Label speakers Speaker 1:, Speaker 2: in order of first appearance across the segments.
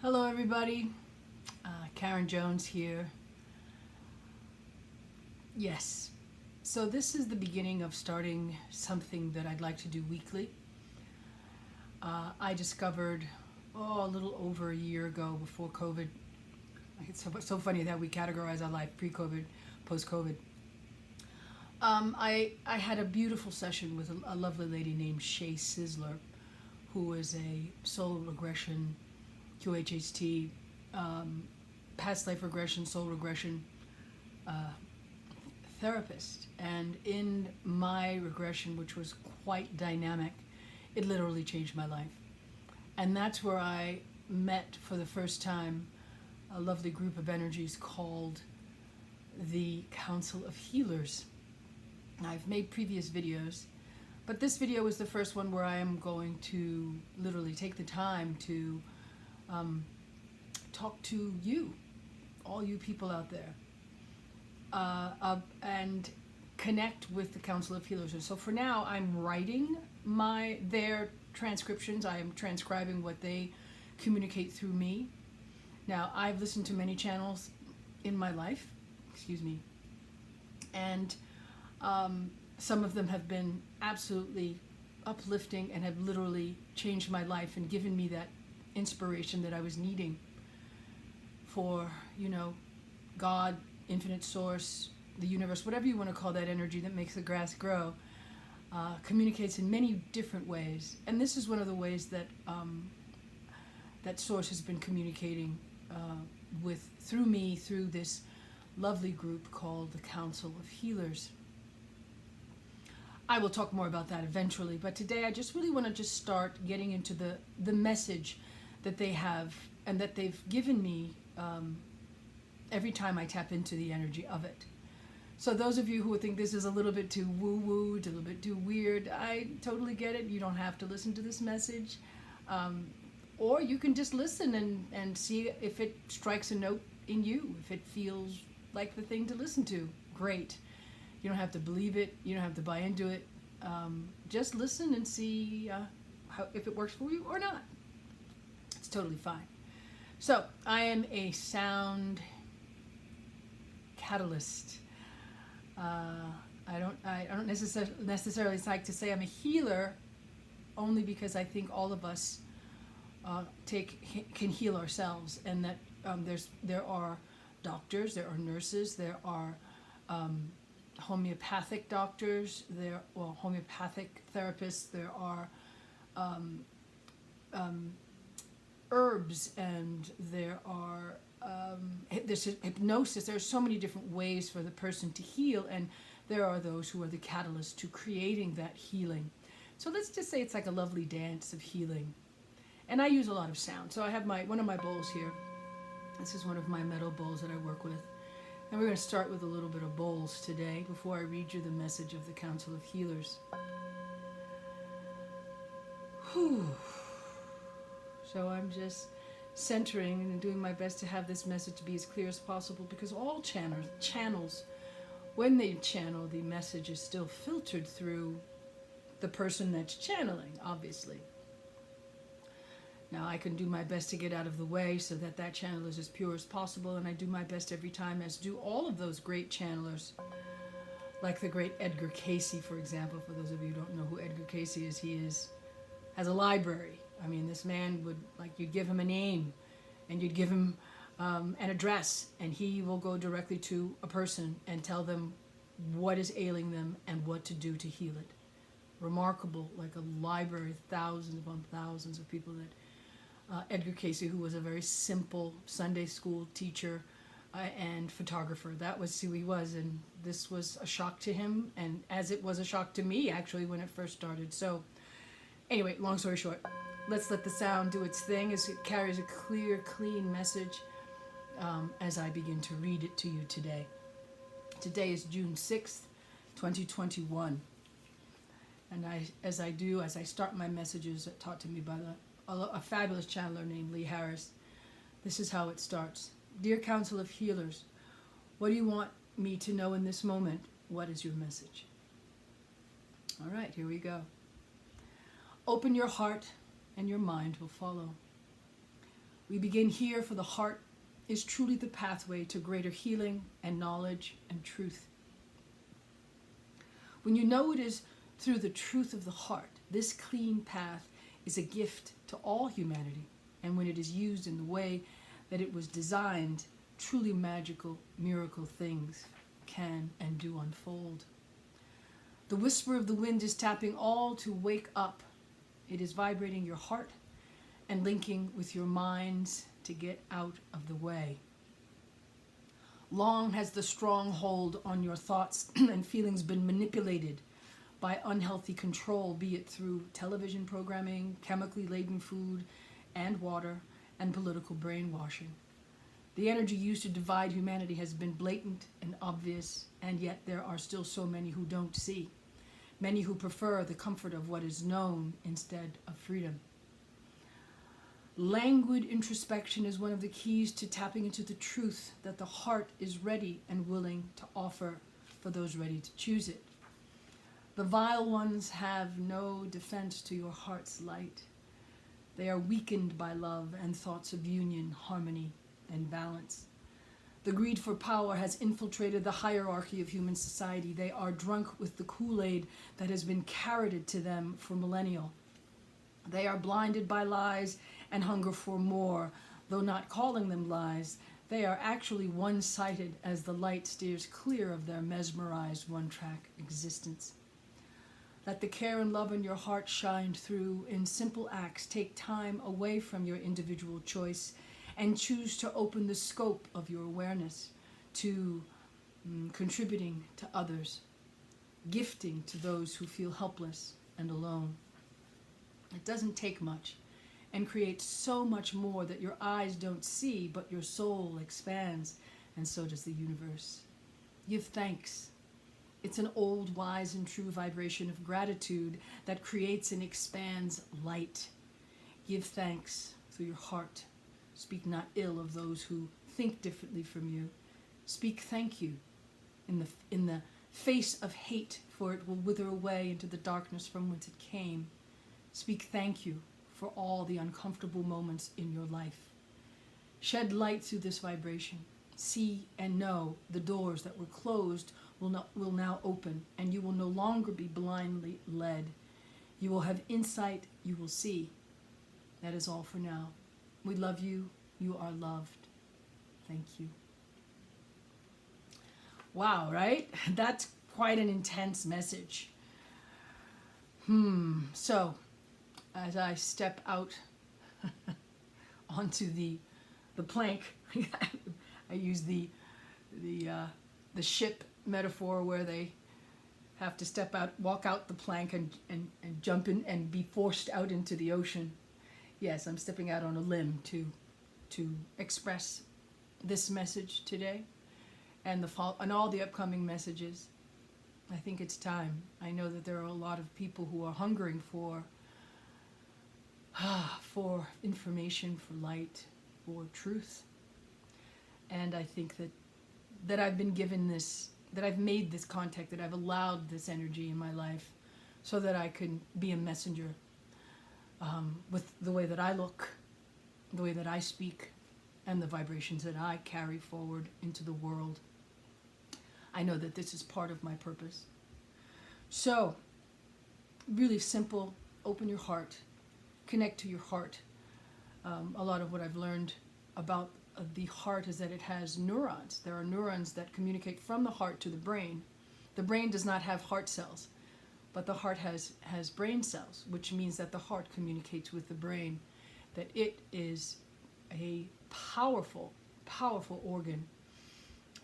Speaker 1: Hello everybody, Karen Jones here. Yes, so this is the beginning of starting something that I'd like to do weekly. I discovered, a little over a year ago before COVID. It's so funny that we categorize our life pre-COVID, post-COVID. I had a beautiful session with a lovely lady named Shay Sizzler, who is a soul regression, QHHT, past life regression, soul regression therapist. And in my regression, which was quite dynamic, it literally changed my life. And that's where I met for the first time a lovely group of energies called the Council of Healers. I've made previous videos, but this video is the first one where I am going to literally take the time to talk to you, all you people out there, and connect with the Council of Healers. And so for now, I'm writing their transcriptions. I am transcribing what they communicate through me. Now, I've listened to many channels in my life, and some of them have been absolutely uplifting and have literally changed my life and given me that inspiration that I was needing for, God, infinite source, the universe, whatever you want to call that energy that makes the grass grow, communicates in many different ways. And this is one of the ways that that source has been communicating through me, through this lovely group called the Council of Healers. I will talk more about that eventually, but today I just really want to start getting into the message that they have and that they've given me every time I tap into the energy of it. So those of you who think this is a little bit too woo-woo, a little bit too weird, I totally get it. You don't have to listen to this message. Or you can just listen and see if it strikes a note in you, if it feels like the thing to listen to. Great. You don't have to believe it. You don't have to buy into it. Just listen and see if it works for you or not. It's totally fine. So I am a sound catalyst. I don't necessarily like to say I'm a healer, only because I think all of us can heal ourselves, and that there are doctors, there are nurses, there are homeopathic doctors, homeopathic therapists, there are herbs, and there's hypnosis. There are so many different ways for the person to heal, and there are those who are the catalyst to creating that healing. So let's just say it's like a lovely dance of healing. And I use a lot of sound. So I have one of my bowls here. This is one of my metal bowls that I work with. And we're going to start with a little bit of bowls today before I read you the message of the Council of Healers. Whew. So I'm just centering and doing my best to have this message be as clear as possible, because all channels, when they channel, the message is still filtered through the person that's channeling, obviously. Now, I can do my best to get out of the way so that channel is as pure as possible, and I do my best every time, as do all of those great channelers, like the great Edgar Cayce, for example. For those of you who don't know who Edgar Cayce is, he has a library. I mean, this man you'd give him a name, and you'd give him an address, and he will go directly to a person and tell them what is ailing them and what to do to heal it. Remarkable, like a library, thousands upon thousands of people that Edgar Cayce, who was a very simple Sunday school teacher and photographer. That was who he was, and this was a shock to him, and as it was a shock to me, actually, when it first started. So anyway, long story short, let's let the sound do its thing as it carries a clear, clean message as I begin to read it to you today. Today is June 6th, 2021. And as I start my messages taught to me by a fabulous channeler named Lee Harris, this is how it starts. Dear Council of Healers, what do you want me to know in this moment? What is your message? All right, here we go. Open your heart and your mind will follow. We begin here, for the heart is truly the pathway to greater healing and knowledge and truth. When you know it is through the truth of the heart, this clean path is a gift to all humanity. And when it is used in the way that it was designed, truly magical, miracle things can and do unfold. The whisper of the wind is tapping all to wake up. It is vibrating your heart and linking with your minds to get out of the way. Long has the stronghold on your thoughts and feelings been manipulated by unhealthy control, be it through television programming, chemically laden food and water, and political brainwashing. The energy used to divide humanity has been blatant and obvious, and yet there are still so many who don't see. Many who prefer the comfort of what is known instead of freedom. Languid introspection is one of the keys to tapping into the truth that the heart is ready and willing to offer for those ready to choose it. The vile ones have no defense to your heart's light. They are weakened by love and thoughts of union, harmony, and balance. The greed for power has infiltrated the hierarchy of human society. They are drunk with the Kool-Aid that has been carroted to them for millennia. They are blinded by lies and hunger for more. Though not calling them lies, they are actually one-sided as the light steers clear of their mesmerized one-track existence. Let the care and love in your heart shine through in simple acts. Take time away from your individual choice and choose to open the scope of your awareness to contributing to others, gifting to those who feel helpless and alone. It doesn't take much and creates so much more that your eyes don't see, but your soul expands, and so does the universe. Give thanks. It's an old, wise, and true vibration of gratitude that creates and expands light. Give thanks through your heart. Speak not ill of those who think differently from you. Speak thank you in the face of hate, for it will wither away into the darkness from whence it came. Speak thank you for all the uncomfortable moments in your life. Shed light through this vibration. See and know the doors that were closed will now open, and you will no longer be blindly led. You will have insight, you will see. That is all for now. We love you. You are loved. Thank you. Wow, right? That's quite an intense message. So, as I step out onto the plank, I use the ship metaphor where they have to step out, walk out the plank and jump in and be forced out into the ocean. Yes, I'm stepping out on a limb to express this message today and all the upcoming messages. I think it's time. I know that there are a lot of people who are hungering for information, for light, for truth. And I think that I've been given this, that I've made this contact, that I've allowed this energy in my life so that I can be a messenger with the way that I look, the way that I speak, and the vibrations that I carry forward into the world. I know that this is part of my purpose. So, really simple, open your heart, connect to your heart. A lot of what I've learned about the heart is that it has neurons. There are neurons that communicate from the heart to the brain. The brain does not have heart cells, but the heart has brain cells, which means that the heart communicates with the brain, that it is a powerful, powerful organ.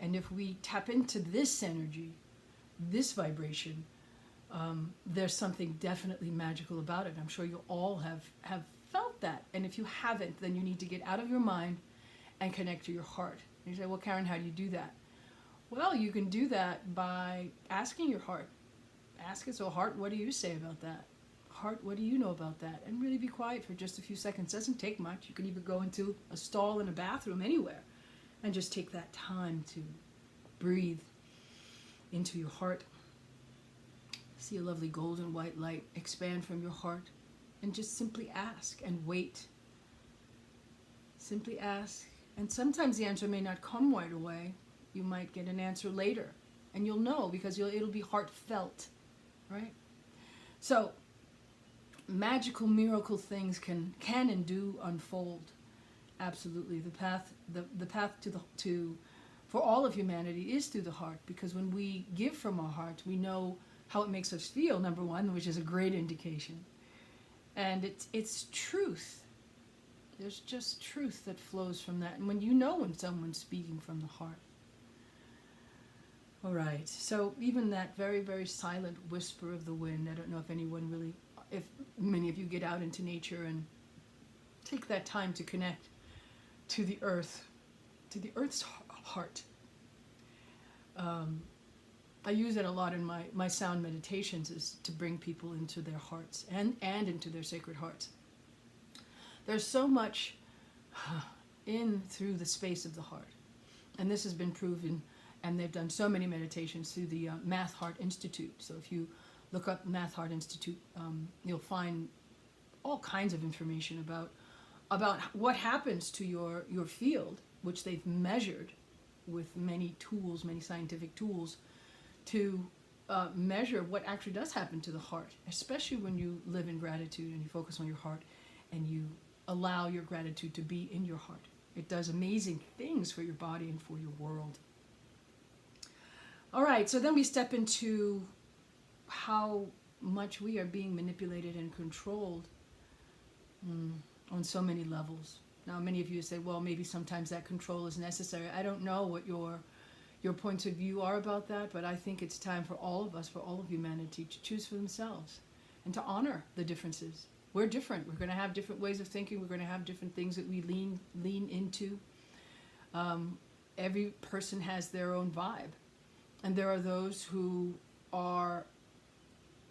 Speaker 1: And if we tap into this energy, this vibration, there's something definitely magical about it. I'm sure you all have felt that. And if you haven't, then you need to get out of your mind and connect to your heart. And you say, well, Karen, how do you do that? Well, you can do that by asking your heart. Ask it, so heart, what do you say about that? Heart, what do you know about that? And really be quiet for just a few seconds. Doesn't take much. You can even go into a stall in a bathroom, anywhere, and just take that time to breathe into your heart. See a lovely golden white light expand from your heart, and just simply ask and wait. Simply ask. And sometimes the answer may not come right away. You might get an answer later. And you'll know because it'll be heartfelt, right? So, magical, miracle things can and do unfold. Absolutely. The path to for all of humanity is through the heart, because when we give from our heart, we know how it makes us feel, number one, which is a great indication. And it's truth. There's just truth that flows from that. And when you know when someone's speaking from the heart. All right. So even that very, very silent whisper of the wind, I don't know if many of you get out into nature and take that time to connect to the earth, to the earth's heart. I use it a lot in my sound meditations, is to bring people into their hearts and into their sacred hearts. There's so much in through the space of the heart. And this has been proven, and they've done so many meditations through the Math Heart Institute. So if you look up Math Heart Institute, you'll find all kinds of information about what happens to your field, which they've measured with many tools, many scientific tools, to measure what actually does happen to the heart, especially when you live in gratitude and you focus on your heart and you allow your gratitude to be in your heart. It does amazing things for your body and for your world. All right, so then we step into how much we are being manipulated and controlled on so many levels. Now, many of you say, well, maybe sometimes that control is necessary. I don't know what your points of view are about that, but I think it's time for all of us, for all of humanity, to choose for themselves and to honor the differences. We're different. We're going to have different ways of thinking. We're going to have different things that we lean into. Every person has their own vibe. And there are those who are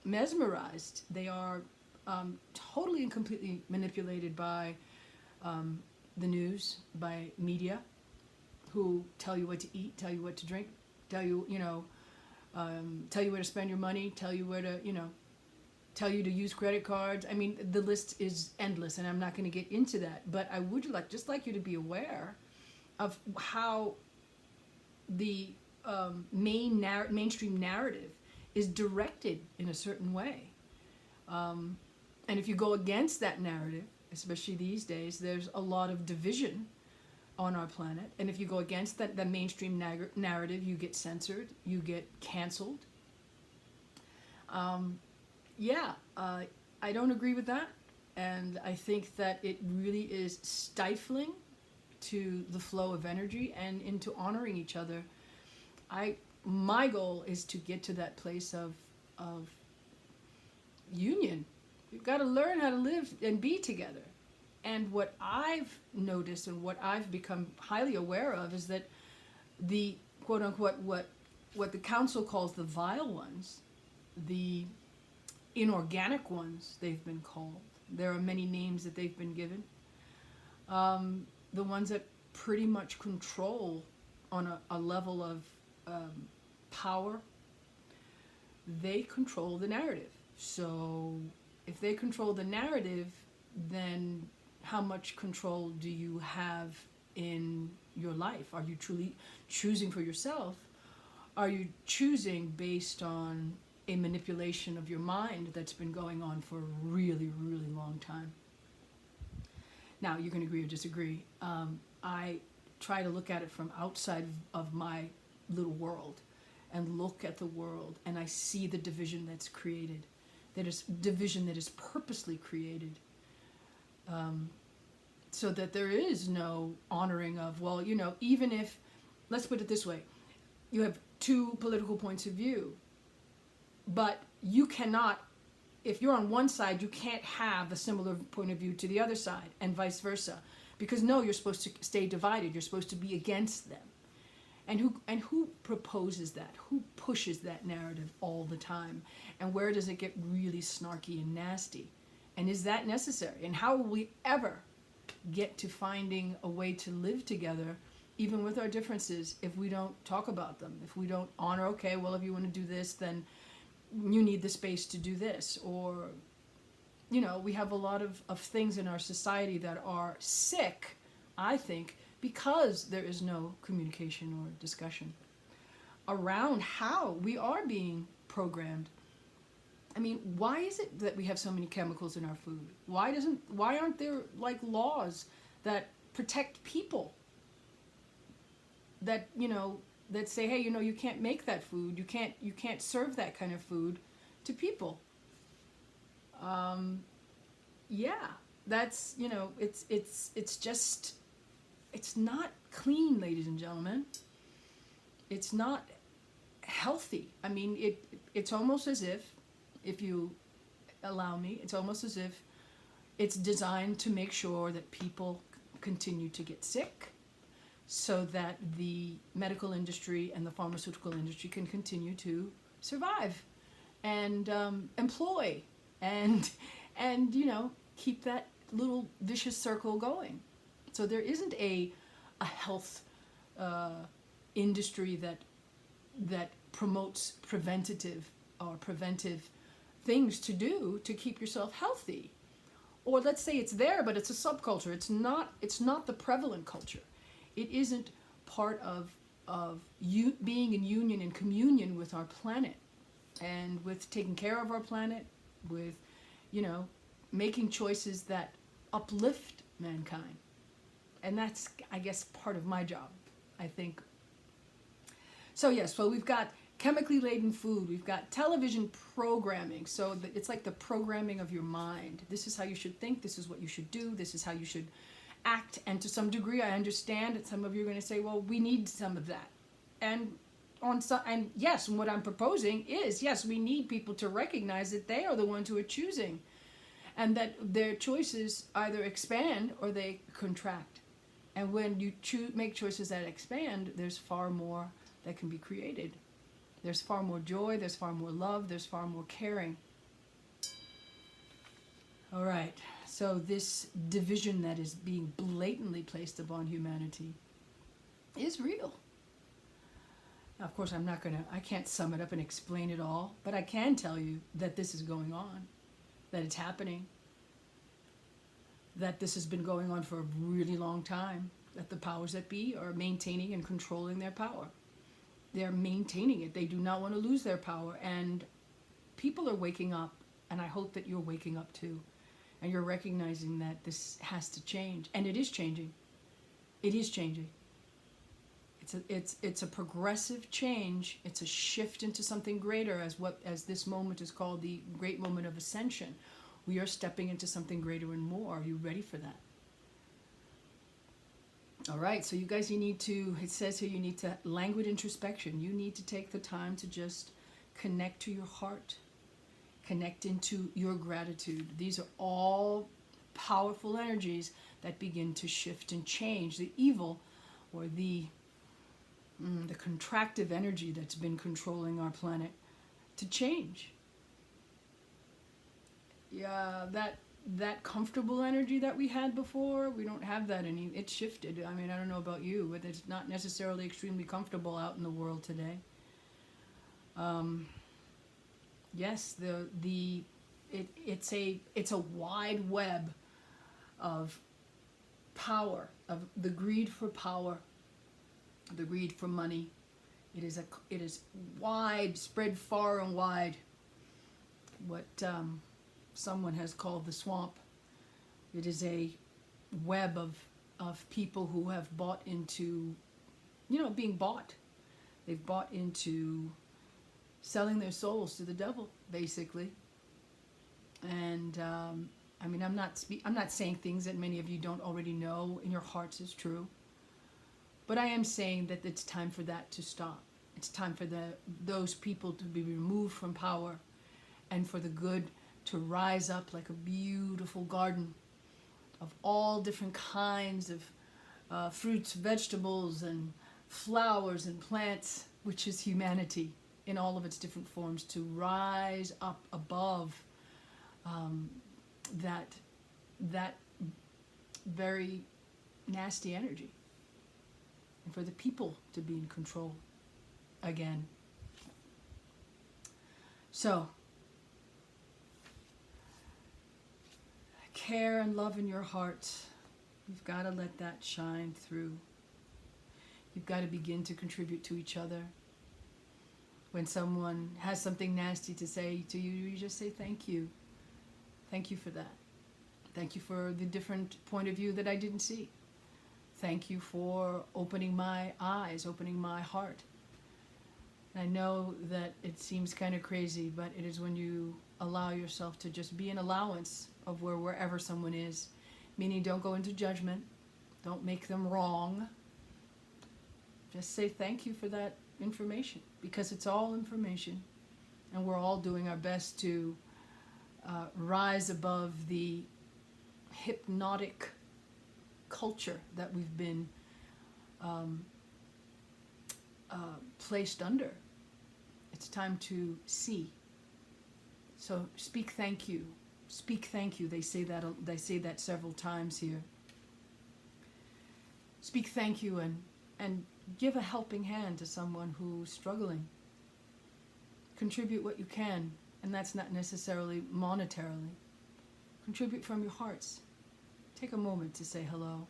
Speaker 1: mesmerized. They are totally and completely manipulated by the news, by media, who tell you what to eat, tell you what to drink, tell you where to spend your money, tell you where to, tell you to use credit cards. I mean, the list is endless, and I'm not going to get into that. But I would like you to be aware of how the mainstream narrative is directed in a certain way. And if you go against that narrative, especially these days, there's a lot of division on our planet. And if you go against the mainstream narrative, you get censored, you get canceled. I don't agree with that. And I think that it really is stifling to the flow of energy and into honoring each other. My goal is to get to that place of union. We've got to learn how to live and be together. And what I've noticed and what I've become highly aware of is that the quote unquote what the council calls the vile ones, the inorganic ones, they've been called. There are many names that they've been given. The ones that pretty much control on a level of power, they control the narrative. So if they control the narrative, then how much control do you have in your life? Are you truly choosing for yourself? Are you choosing based on a manipulation of your mind that's been going on for a really, really long time? Now, you can agree or disagree. I try to look at it from outside of my little world and look at the world, and I see the division that's created. That is division that is purposely created. So that there is no honoring of, well, even if, let's put it this way, you have two political points of view, but you cannot, if you're on one side, you can't have a similar point of view to the other side, and vice versa. Because no, you're supposed to stay divided. You're supposed to be against them. And who proposes that? Who pushes that narrative all the time? And where does it get really snarky and nasty? And is that necessary? And how will we ever get to finding a way to live together, even with our differences, if we don't talk about them? If we don't honor, okay, well, if you want to do this, then you need the space to do this. Or, we have a lot of things in our society that are sick I think, because there is no communication or discussion around how we are being programmed. I mean, why is it that we have so many chemicals in our food? Why aren't there like laws that protect people? That, that say, hey, you can't make that food. You can't serve that kind of food to people. Yeah, that's, it's just, it's not clean, ladies and gentlemen. It's not healthy. I mean, it's almost as if you allow me, it's almost as if it's designed to make sure that people continue to get sick, so that the medical industry and the pharmaceutical industry can continue to survive and employ and keep that little vicious circle going. So there isn't a health industry that promotes preventive things to do to keep yourself healthy. Or let's say it's there, but it's a subculture. It's not the prevalent culture. It isn't part of you being in union and communion with our planet, and with taking care of our planet, with making choices that uplift mankind. And that's, I guess, part of my job, I think. So yes, well, we've got chemically laden food, we've got television programming, so it's like the programming of your mind. This is how you should think, this is what you should do, this is how you should act. And to some degree, I understand that some of you are going to say, well, we need some of that. And yes, and what I'm proposing is, yes, we need people to recognize that they are the ones who are choosing, and that their choices either expand or they contract. And when you make choices that expand, there's far more that can be created. There's far more joy, there's far more love, there's far more caring. All right, so this division that is being blatantly placed upon humanity is real. Now, of course, I can't sum it up and explain it all, but I can tell you that this is going on, that it's happening, that this has been going on for a really long time, that the powers that be are maintaining and controlling their power. They're maintaining it. They do not want to lose their power, and people are waking up, and I hope that you're waking up too, and you're recognizing that this has to change, and it is changing. It is changing. It's a progressive change. It's a shift into something greater, as this moment is called, the great moment of ascension. We are stepping into something greater and more. Are you ready for that? All right, so you guys, it says here, you need to languid introspection. You need to take the time to just connect to your heart, connect into your gratitude. These are all powerful energies that begin to shift and change the evil, or the contractive energy that's been controlling our planet, to change. Yeah, that comfortable energy that we had before, we don't have that any. It's shifted. I mean, I don't know about you, but it's not necessarily extremely comfortable out in the world today. Yes, it's a wide web of power, of the greed for power, the greed for money. It is wide, spread far and wide. What someone has called the swamp. It is a web of people who have bought into, being bought. They've bought into selling their souls to the devil, basically. And I mean, I'm not saying things that many of you don't already know in your hearts is true. But I am saying that it's time for that to stop. It's time for those people to be removed from power, and for the good to rise up like a beautiful garden of all different kinds of fruits, vegetables, and flowers and plants, which is humanity in all of its different forms, to rise up above that very nasty energy, and for the people to be in control again. So, care and love in your heart. You've got to let that shine through. You've got to begin to contribute to each other. When someone has something nasty to say to you, you just say thank you. Thank you for that. Thank you for the different point of view that I didn't see. Thank you for opening my eyes, opening my heart. I know that it seems kind of crazy, but it is when you allow yourself to just be an allowance of wherever someone is. Meaning, don't go into judgment. Don't make them wrong. Just say thank you for that information, because it's all information. And we're all doing our best to rise above the hypnotic culture that we've been placed under. It's time to see. So speak thank you. Speak thank you. They say that several times here. Speak thank you and give a helping hand to someone who's struggling. Contribute what you can, and that's not necessarily monetarily. Contribute from your hearts. Take a moment to say hello.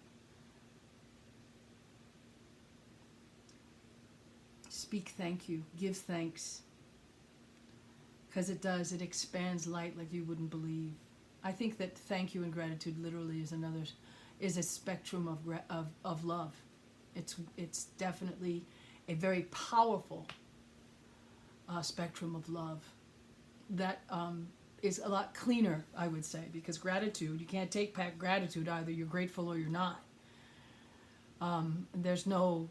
Speaker 1: Speak thank you. Give thanks. Because it expands light like you wouldn't believe. I think that thank you and gratitude literally is a spectrum of love. It's definitely a very powerful spectrum of love that is a lot cleaner, I would say, because gratitude, you can't take back gratitude either. You're grateful or you're not. There's no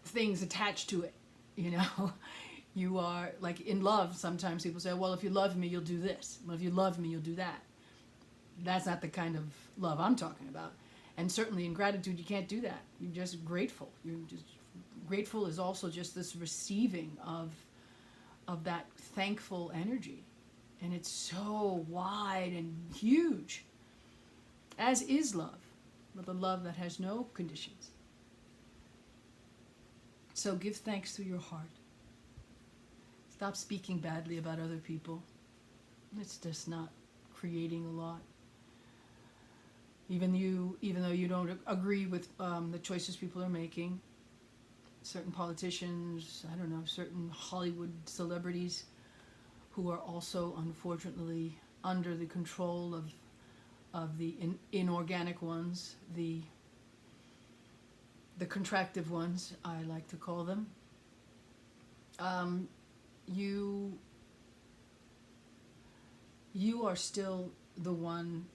Speaker 1: things attached to it, you know. You are, like in love, sometimes people say, well, if you love me, you'll do this. Well, if you love me, you'll do that. That's not the kind of love I'm talking about. And certainly in gratitude, you can't do that. You're just grateful. Grateful is also just this receiving of that thankful energy. And it's so wide and huge, as is love, but the love that has no conditions. So give thanks through your heart. Stop speaking badly about other people. It's just not creating a lot. Even though you don't agree with the choices people are making, certain politicians, I don't know, certain Hollywood celebrities who are also unfortunately under the control of the inorganic ones, the contractive ones, I like to call them. You are still the one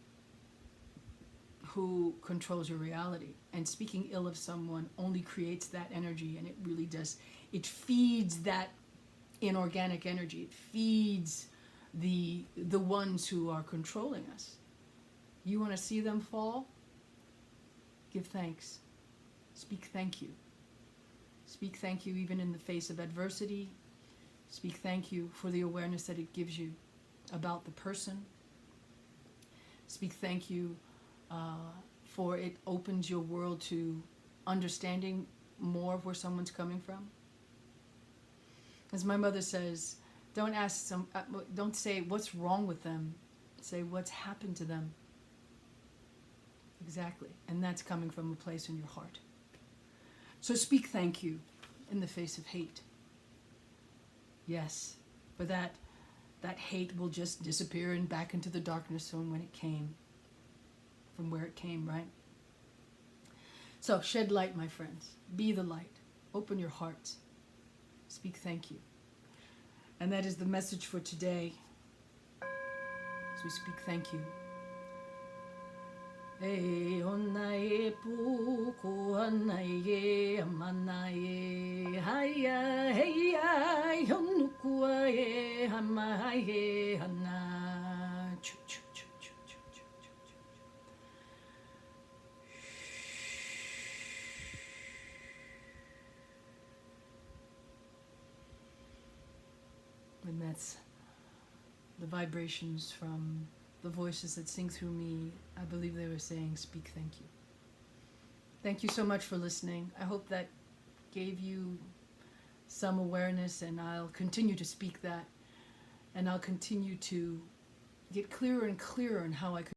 Speaker 1: who controls your reality. And speaking ill of someone only creates that energy, and it really does. It feeds that inorganic energy. It feeds the ones who are controlling us. You want to see them fall? Give thanks. Speak thank you. Speak thank you even in the face of adversity. Speak thank you for the awareness that it gives you about the person. Speak thank you for it opens your world to understanding more of where someone's coming from. As my mother says, don't say what's wrong with them. Say what's happened to them. Exactly. And that's coming from a place in your heart. So speak thank you in the face of hate. Yes, for that hate will just disappear and back into the darkness from where it came, right? So shed light, my friends. Be the light. Open your hearts. Speak thank you. And that is the message for today. As we speak thank you. E ona e puku ana e amana e haia heia honukua e hama e hana. And that's the vibrations from the voices that sing through me. I believe they were saying, speak thank you. Thank you so much for listening. I hope that gave you some awareness, and I'll continue to speak that, and I'll continue to get clearer and clearer on how I could